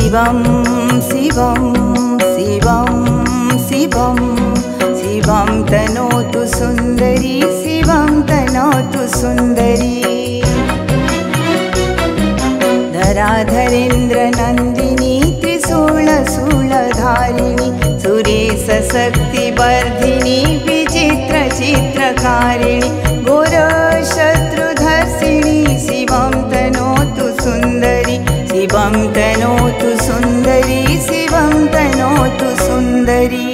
शिवं शिवं शिवं शिवं शिवं तनोतु सुन्दरी शिवं तनोतु सुन्दरी धराधरेन्द्रनन्दिनी त्रिशूलधारिणी सुरेशशक्तिवर्धिनी विचित्रचित्रकारिणी घोरशत्रुधर्षिणी शिवं तनोतु सुन्दरी शिवं तनोतु सुन्दरी शिवं तनोतु सुन्दरी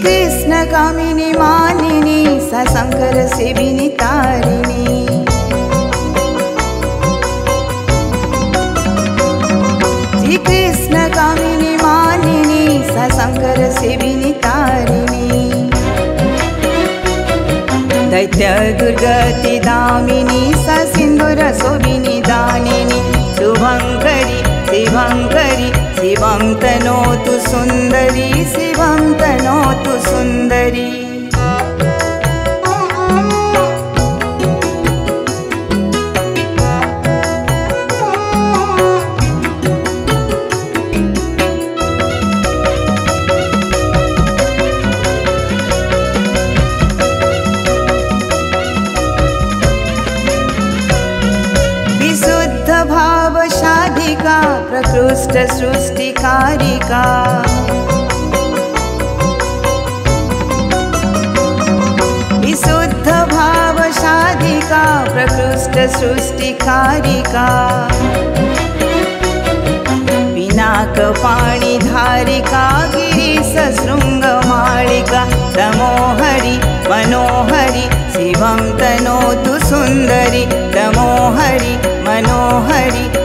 कृष्ण कामिनी मानिनी सशंकर सेविनी तारिणी श्री कृष्ण कामिनी मानिनी सशंकर सेविनी तारिणी दैत्य दुर्गति दामिनी ससिंधुर शोभिनी दानिनी शुभंकरी शिवंकरी शिवं तनोतु सुन्दरी शिवं तनोतु सुन्दरी विशुद्ध भाव शाधिका प्रकृष्ट सृष्टिकारिका विशुद्ध भाव शाधिका प्रकृष्ट सृष्टिकारिका पिनाकपाणि धारिका गिरीश शृङ्गमालिका तमोहरि मनोहरि शिवं तनोतु सुन्दरी तमोहरि मनोहरि